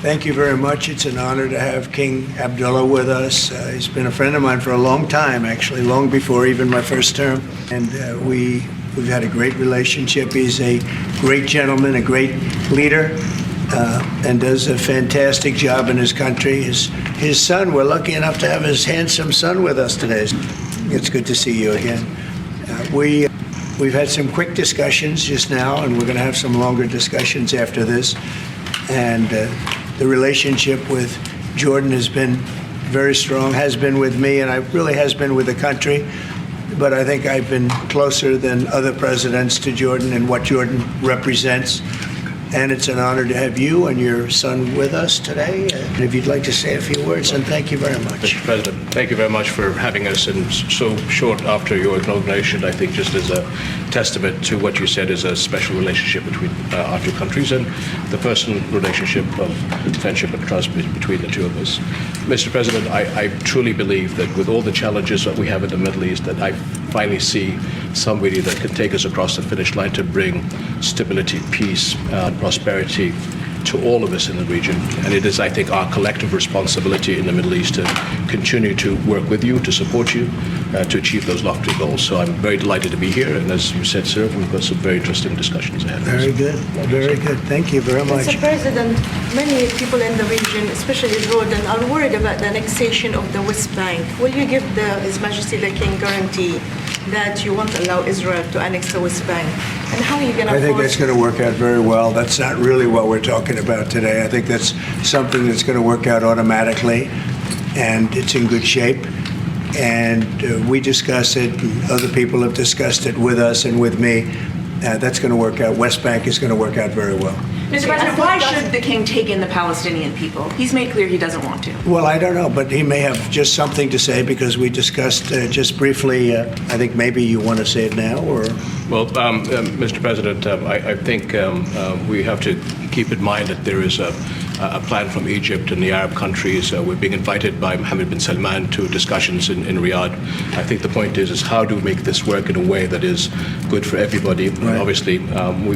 Thank you very much. It's an honor to have King Abdullah with us. He's been a friend of mine for a long time, actually, long before even my first term. And we've had a great relationship. He's a great gentleman, a great leader, and does a fantastic job in his country. His son, we're lucky enough to have his handsome son with us today. It's good to see you again. We've had some quick discussions just now, and we're going to have some longer discussions after this. And the relationship with Jordan has been very strong, has been with me, and it really has been with the country. But I think I've been closer than other presidents to Jordan and what Jordan represents. And it's an honor to have you and your son with us today. And if you'd like to say a few words, and thank you very much. Mr. President, thank you very much for having us. And so short after your inauguration, I think just as a testament to what you said is a special relationship between our two countries and the personal relationship of friendship and trust between the two of us. Mr. President, I truly believe that with all the challenges that we have in the Middle East, that I finally see somebody that can take us across the finish line to bring stability, peace, prosperity to all of us in the region. And it is, I think, our collective responsibility in the Middle East to continue to work with you, to support you, to achieve those lofty goals. So I'm very delighted to be here. And as you said, sir, we've got some very interesting discussions ahead of us. Very good. Very good. Thank you very much. Mr. President, many people in the region, especially Jordan, are worried about the annexation of the West Bank. Will you give His Majesty the King guarantee that you won't allow Israel to annex the West Bank? And how are you going to I think that's going to work out very well. That's not really what we're talking about today. I think that's something that's going to work out automatically, and it's in good shape. And we discuss it, and other people have discussed it with us and with me. That's going to work out. West Bank is going to work out very well. Mr. President, why should the king take in the Palestinian people? He's made clear he doesn't want to. Well, I don't know, but he may have just something to say because we discussed just briefly. I think maybe you want to say it now, or? Well, Mr. President, I think we have to keep in mind that there is a plan from Egypt and the Arab countries. We're being invited by Mohammed bin Salman to discussions in Riyadh. I think the point is how do we make this work in a way that is good for everybody? Right. And obviously,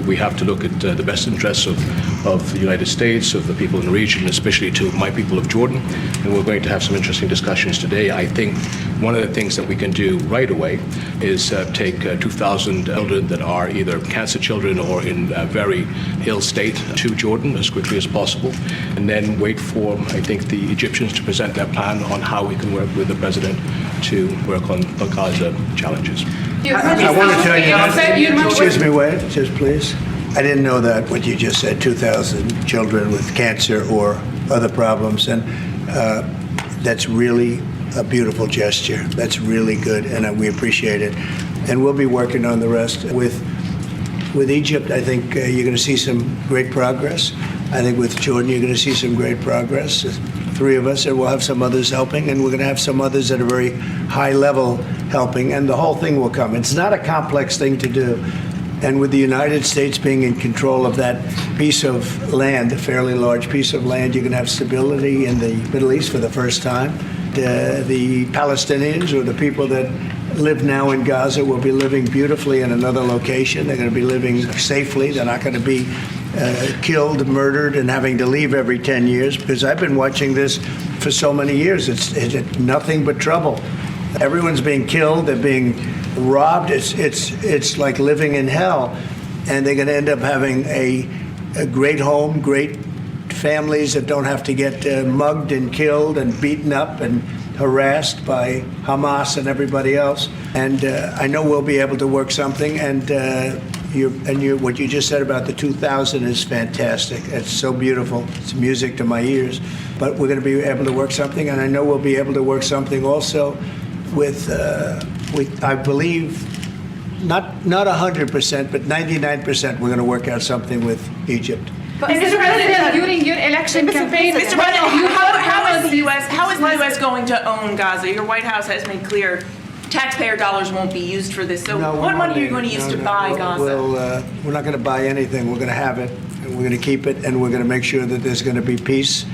we have to look at the best interests of the United States, of the people in the region, especially to my people of Jordan. And we're going to have some interesting discussions today. I think one of the things that we can do right away is take 2,000 children that are either cancer children or in a very ill state to Jordan as quickly as possible, and then wait for, I think, the Egyptians to present their plan on how we can work with the president to work on the Gaza challenges. I want to tell you, excuse me, wait, just please. I didn't know that, what you just said, 2,000 children with cancer or other problems, and that's really a beautiful gesture. That's really good, and we appreciate it. And we'll be working on the rest. With Egypt, I think you're going to see some great progress. I think with Jordan, you're going to see some great progress. Three of us, and we'll have some others helping, and we're going to have some others at a very high level helping, and the whole thing will come. It's not a complex thing to do. And with the United States being in control of that piece of land, a fairly large piece of land, you're going to have stability in the Middle East for the first time. The Palestinians, or the people that live now in Gaza, will be living beautifully in another location. They're going to be living safely. They're not going to be killed, murdered, and having to leave every 10 years, because I've been watching this for so many years. It's nothing but trouble. Everyone's being killed. They're being robbed. It's like living in hell, and they're going to end up having a great home, great families that don't have to get mugged and killed and beaten up and harassed by Hamas and everybody else. And I know we'll be able to work something. And what you just said about the 2,000 is fantastic. It's so beautiful. It's music to my ears. But we're going to be able to work something, and I know we'll be able to work something also with I believe, not 100%, but 99%. We're going to work out something with Egypt. But Mr. President, during your election campaign, Mr. President, how is the U.S. going to own Gaza? Your White House has made clear taxpayer dollars won't be used for this. So what money are you going to use to buy Gaza? We're not going to buy anything. We're going to have it, and we're going to keep it, and we're going to make sure that there's going to be peace,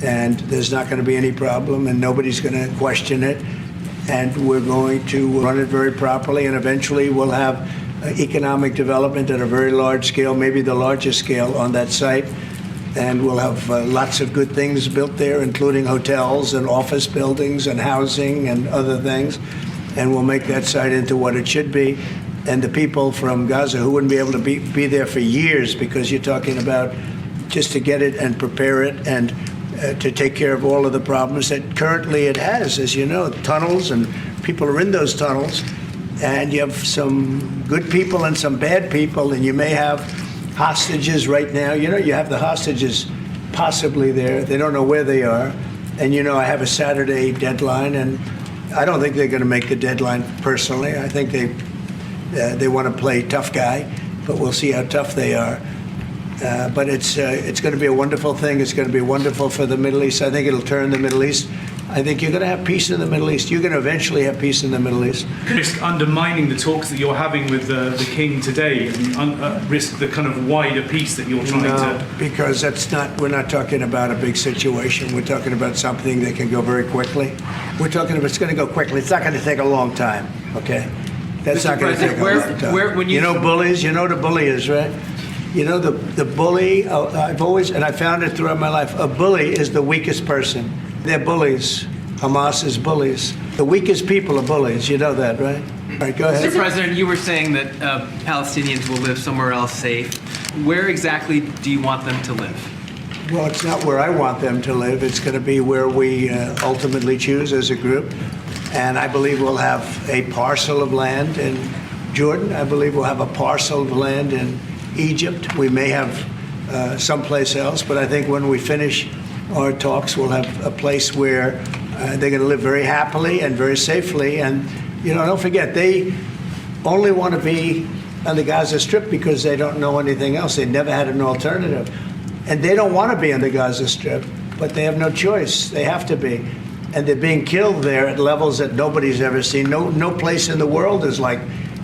and there's not going to be any problem, and nobody's going to question it. And we're going to run it very properly, and eventually we'll have economic development at a very large scale, maybe the largest scale on that site. and we'll have lots of good things built there, including hotels and office buildings and housing and other things. And we'll make that site into what it should be. And the people from Gaza who wouldn't be able to be there for years, because you're talking about just to get it and prepare it and to take care of all of the problems that currently it has, as you know, tunnels, and people are in those tunnels. And you have some good people and some bad people, and you may have hostages right now. You know, you have the hostages possibly there. They don't know where they are. And, you know, I have a Saturday deadline, and I don't think they're going to make the deadline personally. I think they want to play tough guy, but we'll see how tough they are. But it's going to be a wonderful thing. It's going to be wonderful for the Middle East. I think it'll turn the Middle East. I think you're going to have peace in the Middle East. You're going to eventually have peace in the Middle East. Risk undermining the talks that you're having with the king today, and risk the kind of wider peace that you're trying to. Because we're not talking about a big situation. We're talking about something that can go very quickly. We're talking about it's going to go quickly. It's not going to take a long time. Okay, that's not going to take a long time. You know bullies. You know what a bully is, right? You know the bully. I've always, and I found it throughout my life. A bully is the weakest person. They're bullies. Hamas is bullies. The weakest people are bullies. You know that, right? All right, go ahead. Mr. President, you were saying that Palestinians will live somewhere else safe. Where exactly do you want them to live? Well, it's not where I want them to live. It's going to be where we ultimately choose as a group. And I believe we'll have a parcel of land in Jordan. I believe we'll have a parcel of land in Egypt. We may have someplace else. But I think when we finish our talks, we'll have a place where they're going to live very happily and very safely. And, you know, don't forget, they only want to be on the Gaza Strip because they don't know anything else. They never had an alternative. And they don't want to be on the Gaza Strip, but they have no choice. They have to be. And they're being killed there at levels that nobody's ever seen. No place in the world is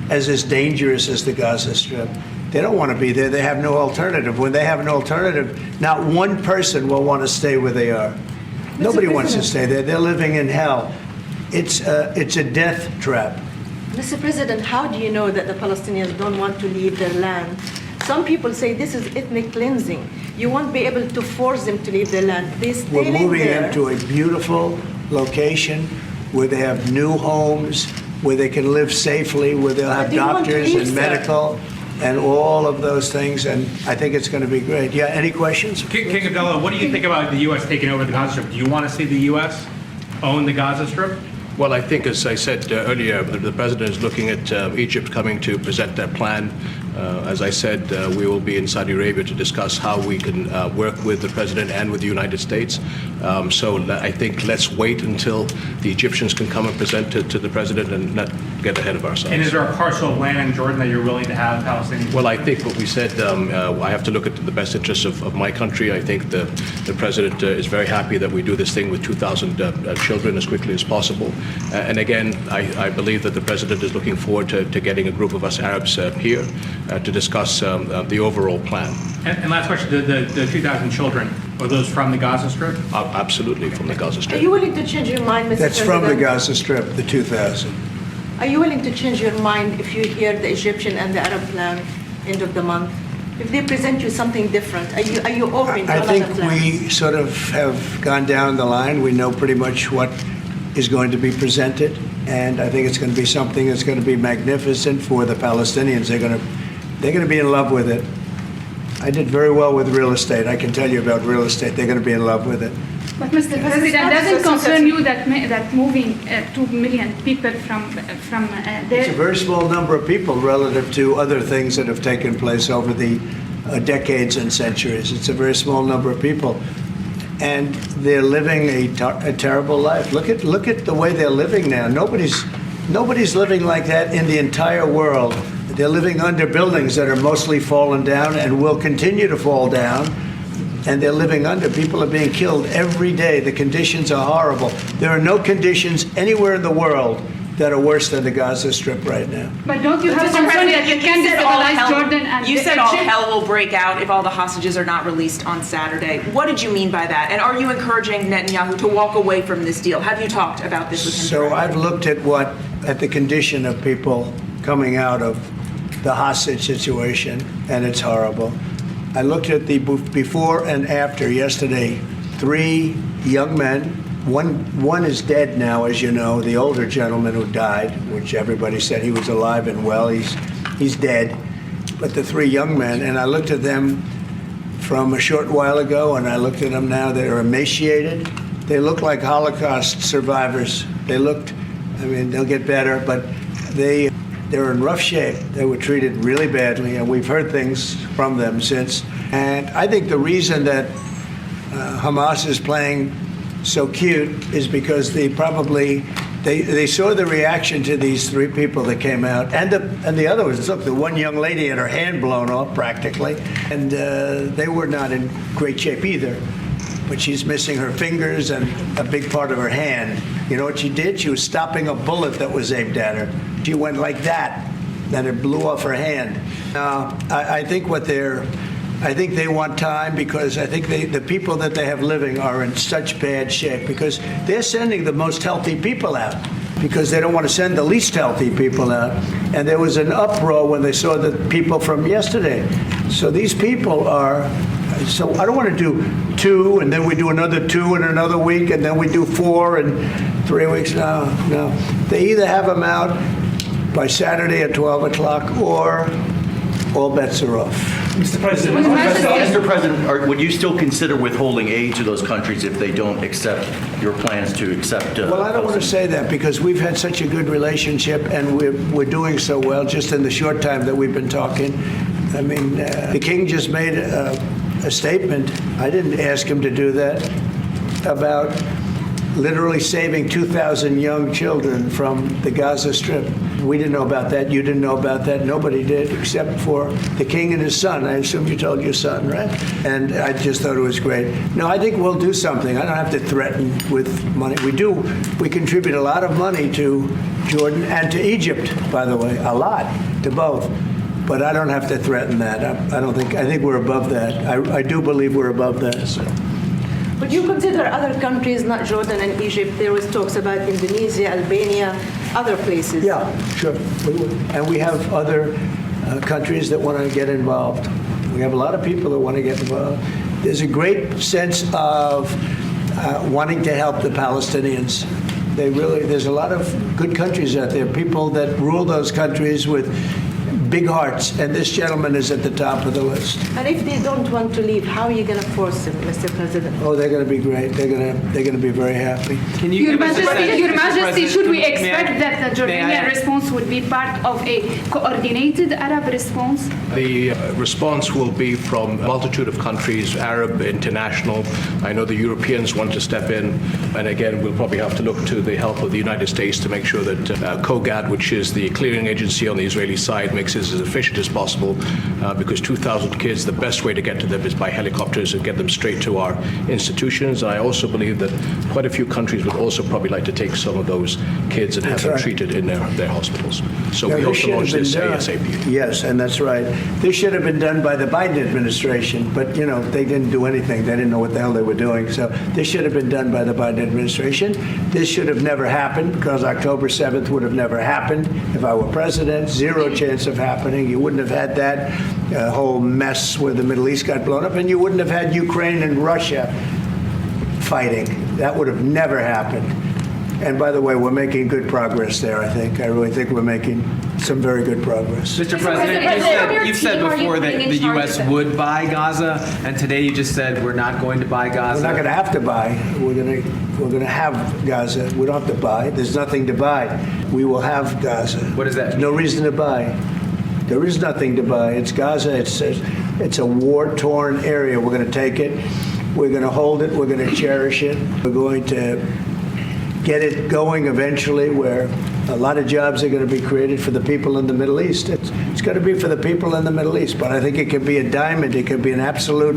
as dangerous as the Gaza Strip. They don't want to be there. They have no alternative. When they have an alternative, not one person will want to stay where they are. Nobody wants to stay there. They're living in hell. It's a death trap. Mr. President, how do you know that the Palestinians don't want to leave their land? Some people say this is ethnic cleansing. You won't be able to force them to leave their land. We're moving them to a beautiful location where they have new homes, where they can live safely, where they'll have doctors and medical and all of those things, and I think it's going to be great. Yeah, any questions? King Abdullah, what do you think about the U.S. taking over the Gaza Strip? Do you want to see the U.S. own the Gaza Strip? Well, I think, as I said earlier, the president is looking at Egypt coming to present their plan. As I said, we will be in Saudi Arabia to discuss how we can work with the president and with the United States. So I think let's wait until the Egyptians can come and present it to the president and not get ahead of ourselves. And is there a parcel of land in Jordan that you're willing to have Palestinians? Well, I think what we said, I have to look at the best interests of my country. I think the president is very happy that we do this thing with 2,000 children as quickly as possible. And again, I believe that the president is looking forward to getting a group of us Arabs here to discuss the overall plan. And last question, the 2,000 children, are those from the Gaza Strip? Absolutely, from the Gaza Strip. Are you willing to change your mind, Mr. That's President? from the Gaza Strip, the 2,000. Are you willing to change your mind if you hear the Egyptian and the Arab plan end of the month? If they present you something different, are you open to I another think plan? we sort of have gone down the line. We know pretty much what is going to be presented, and I think it's going to be something that's going to be magnificent for the Palestinians. They're going to be in love with it. I did very well with real estate. I can tell you about real estate. They're going to be in love with it. But Mr. President, doesn't concern you that moving 2 million people from It's a there? very small number of people relative to other things that have taken place over the decades and centuries. It's a very small number of people. And they're living a terrible life. Look at the way they're living now. Nobody's living like that in the entire world. They're living under buildings that are mostly fallen down and will continue to fall down. And they're living under. People are being killed every day. The conditions are horrible. There are no conditions anywhere in the world that are worse than the Gaza Strip right now. But don't you have Mr. concern President, that you can destabilize Jordan and you said all Egypt? hell will break out if all the hostages are not released on Saturday. What did you mean by that? And are you encouraging Netanyahu to walk away from this deal? Have you talked about this with him? So I've looked at the condition of people coming out of the hostage situation, and it's horrible. I looked at the before and after yesterday. 3 young men. One is dead now, as you know, the older gentleman who died, which everybody said he was alive and well. He's dead. But the 3 young men, and I looked at them from a short while ago, and I looked at them now. They're emaciated. They look like Holocaust survivors. They'll get better, but they're in rough shape. They were treated really badly, and we've heard things from them since. And I think the reason that Hamas is playing so cute is because they saw the reaction to these 3 people that came out, and the other was, look, the one young lady had her hand blown off practically, and they were not in great shape either. But she's missing her fingers and a big part of her hand. You know what she did? She was stopping a bullet that was aimed at her. She went like that, then it blew off her hand. I think they want time, because I think the people that they have living are in such bad shape, because they're sending the most healthy people out because they don't want to send the least healthy people out. And there was an uproar when they saw the people from yesterday. So these people are, so I don't want to do 2 and then we do another 2 in another week and then we do 4 in 3 weeks. No. They either have them out by Saturday at 12 o'clock or all bets are off. Mr. President, Mr. President, would you still consider withholding aid to those countries if they don't accept your plans to accept? Well, I don't want to say that because we've had such a good relationship and we're doing so well just in the short time that we've been talking. I mean, the king just made a statement. I didn't ask him to do that, about literally saving 2,000 young children from the Gaza Strip. We didn't know about that. You didn't know about that. Nobody did except for the king and his son. I assume you told your son, right? And I just thought it was great. No, I think we'll do something. I don't have to threaten with money. We contribute a lot of money to Jordan and to Egypt, by the way, a lot, to both. But I don't have to threaten that. I think we're above that. I do believe we're above that. So. Would you consider other countries, not Jordan and Egypt? There was talks about Indonesia, Albania, other places. Yeah, sure. We would. And we have other countries that want to get involved. We have a lot of people that want to get involved. There's a great sense of wanting to help the Palestinians. There's a lot of good countries out there, people that rule those countries with big hearts, and this gentleman is at the top of the list. And if they don't want to leave, how are you going to force them, Mr. President? Oh, they're going to be great. They're going to be very happy. Can you Your give us a sense, Majesty, Mr. President, should we may I- expect that the may I- Jordanian response would be part of a coordinated Arab response? The response will be from a multitude of countries, Arab, international. I know the Europeans want to step in. And again, we'll probably have to look to the help of the United States to make sure that COGAT, which is the clearing agency on the Israeli side, makes it as efficient as possible, because 2,000 kids, the best way to get to them is by helicopters and get them straight to our institutions. I also believe that quite a few countries would also probably like to take some of those kids and have them treated in their hospitals. So we hope to launch this ASAP. Yes, and that's right. This should have been done by the Biden administration, but, they didn't do anything. They didn't know what the hell they were doing. So this should have been done by the Biden administration. This should have never happened, because October 7th would have never happened if I were president. Zero chance of happening. You wouldn't have had that whole mess where the Middle East got blown up, and you wouldn't have had Ukraine and Russia fighting. That would have never happened. And by the way, we're making good progress there, I think. I really think we're making some very good progress. Mr. President, you've said before that the U.S. would buy Gaza, and today you just said we're not going to buy Gaza. We're not going to have to buy. We're going to have Gaza. We don't have to buy. There's nothing to buy. We will have Gaza. What does that mean? No reason to buy. There is nothing to buy. It's Gaza. It's a war-torn area. We're going to take it. We're going to hold it. We're going to cherish it. We're going to get it going eventually, where a lot of jobs are going to be created for the people in the Middle East. It's going to be for the people in the Middle East, but I think it can be a diamond. It can be an absolute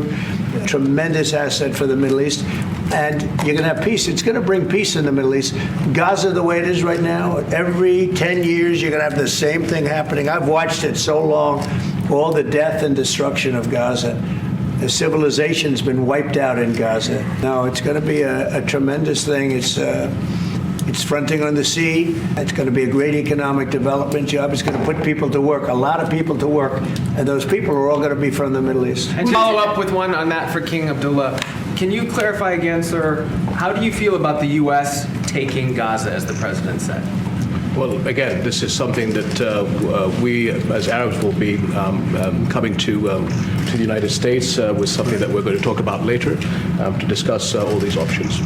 tremendous asset for the Middle East. And you're going to have peace. It's going to bring peace in the Middle East. Gaza, the way it is right now, every 10 years, you're going to have the same thing happening. I've watched it so long, all the death and destruction of Gaza. The civilization's been wiped out in Gaza. No, it's going to be a tremendous thing. It's fronting on the sea. It's going to be a great economic development job. It's going to put people to work, a lot of people to work, and those people are all going to be from the Middle East. And to follow up with one on that for King Abdullah, can you clarify again, sir, how do you feel about the U.S. taking Gaza, as the president said? Well, again, this is something that we, as Arabs, will be coming to the United States with something that we're going to talk about later to discuss all these options.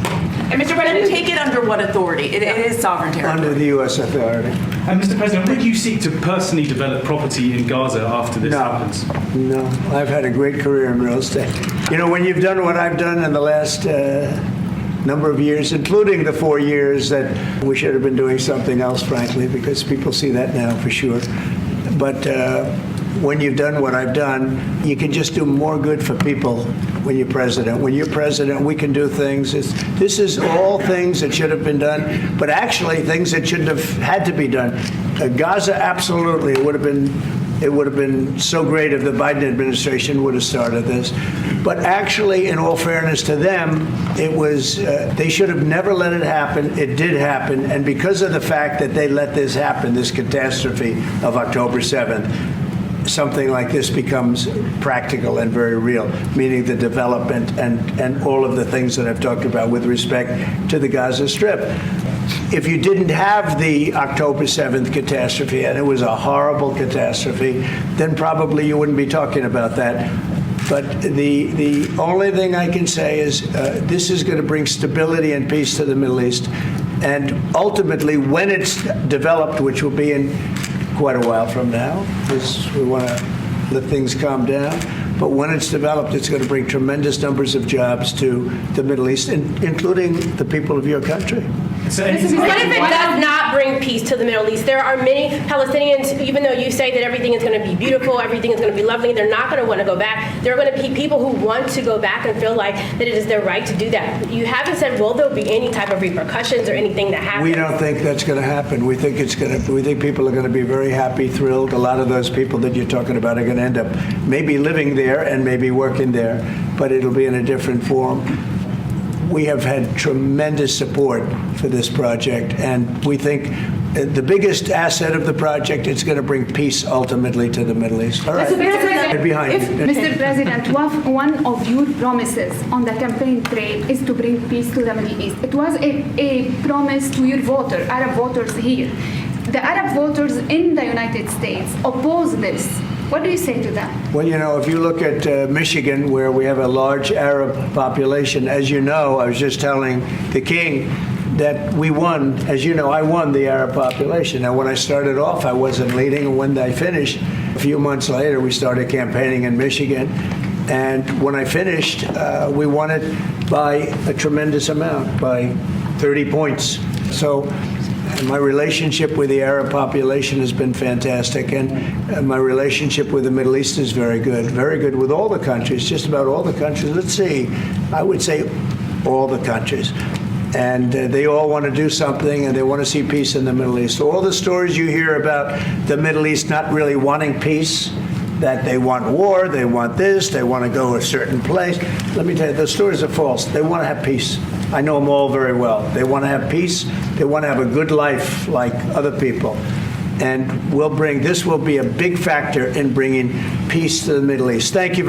And Mr. President, take it under what authority? It is sovereign territory. Under the U.S. authority. And Mr. President, would you seek to personally develop property in Gaza after this happens? No, I've had a great career in real estate. You know, when you've done what I've done in the last number of years, including the 4 years that we should have been doing something else, frankly, because people see that now for sure. But when you've done what I've done, you can just do more good for people when you're president. When you're president, we can do things. This is all things that should have been done, but actually things that shouldn't have had to be done. Gaza, absolutely, it would have been so great if the Biden administration would have started this. But actually, in all fairness to them, it was they should have never let it happen. It did happen, and because of the fact that they let this happen, this catastrophe of October 7th, something like this becomes practical and very real, meaning the development and all of the things that I've talked about with respect to the Gaza Strip. If you didn't have the October 7th catastrophe, and it was a horrible catastrophe, then probably you wouldn't be talking about that. But the only thing I can say is this is going to bring stability and peace to the Middle East. And ultimately, when it's developed, which will be in quite a while from now, because we want to let things calm down. But when it's developed, it's going to bring tremendous numbers of jobs to the Middle East, including the people of your country. So What if it does not bring peace to the Middle East? There are many Palestinians, even though you say that everything is going to be beautiful, everything is going to be lovely, they're not going to want to go back. There are going to be people who want to go back and feel like that it is their right to do that. You haven't said, will there be any type of repercussions or anything that happens? We don't think that's going to happen. We think people are going to be very happy, thrilled. A lot of those people that you're talking about are going to end up maybe living there and maybe working there, but it'll be in a different form. We have had tremendous support for this project, and we think the biggest asset of the project is going to bring peace ultimately to the Middle East. All right. Mr. President, Behind you. Mr. President, one of your promises on the campaign trail is to bring peace to the Middle East. It was a promise to your Arab voters here. The Arab voters in the United States oppose this. What do you say to that? Well, you know, if you look at Michigan, where we have a large Arab population, as you know, I was just telling the king that we won. As you know, I won the Arab population. Now, when I started off, I wasn't leading, and when I finished, a few months later, we started campaigning in Michigan. And when I finished, we won it by a tremendous amount, by 30 points. So my relationship with the Arab population has been fantastic, and my relationship with the Middle East is very good with all the countries, just about all the countries. Let's see, I would say all the countries. And they all want to do something, and they want to see peace in the Middle East. All the stories you hear about the Middle East not really wanting peace, that they want war, they want this, they want to go a certain place. Let me tell you, those stories are false. They want to have peace. I know them all very well. They want to have peace. They want to have a good life like other people. And this will be a big factor in bringing peace to the Middle East. Thank you.